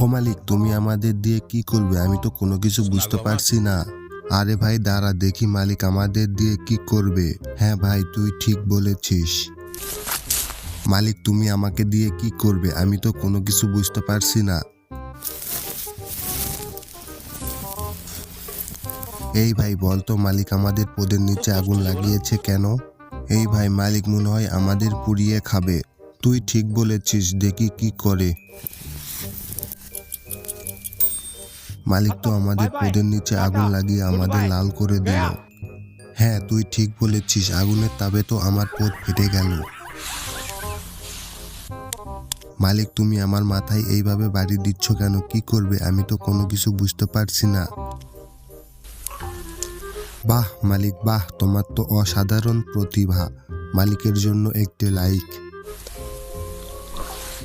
ও মালিক, তুমি আমাদের দিয়ে কি করবে? আমি তো কোনো কিছু বুঝতে পারছি না। আরে ভাই দাঁড়া দেখি মালিক আমাদের দিয়ে কি করবে। হ্যাঁ ভাই, তুই ঠিক বলেছিস। মালিক, তুমি আমাকে দিয়ে কি করবে? আমি তো কোনো কিছু বুঝতে পারছি না। এই ভাই বল তো, মালিক আমাদের পদের নিচে আগুন লাগিয়েছে কেন? এই ভাই, মালিক মনে হয় আমাদের পুড়িয়ে খাবে। তুই ঠিক বলেছিস, দেখি কি করে। মালিক তো আমাদের পদের নিচে আগুন লাগিয়ে আমাদের লাল করে দিল। হ্যাঁ, তুই ঠিক বলেছিস, আগুনের তাপে তো আমার পদ ফেটে গেল। মালিক, তুমি আমার মাথায় এইভাবে বাড়ি দিচ্ছ কেন? কি করবে? আমি তো কোনো কিছু বুঝতে পারছি না। বাহ মালিক বাহ, তোমার তো অসাধারণ প্রতিভা। মালিকের জন্য একটি লাইক।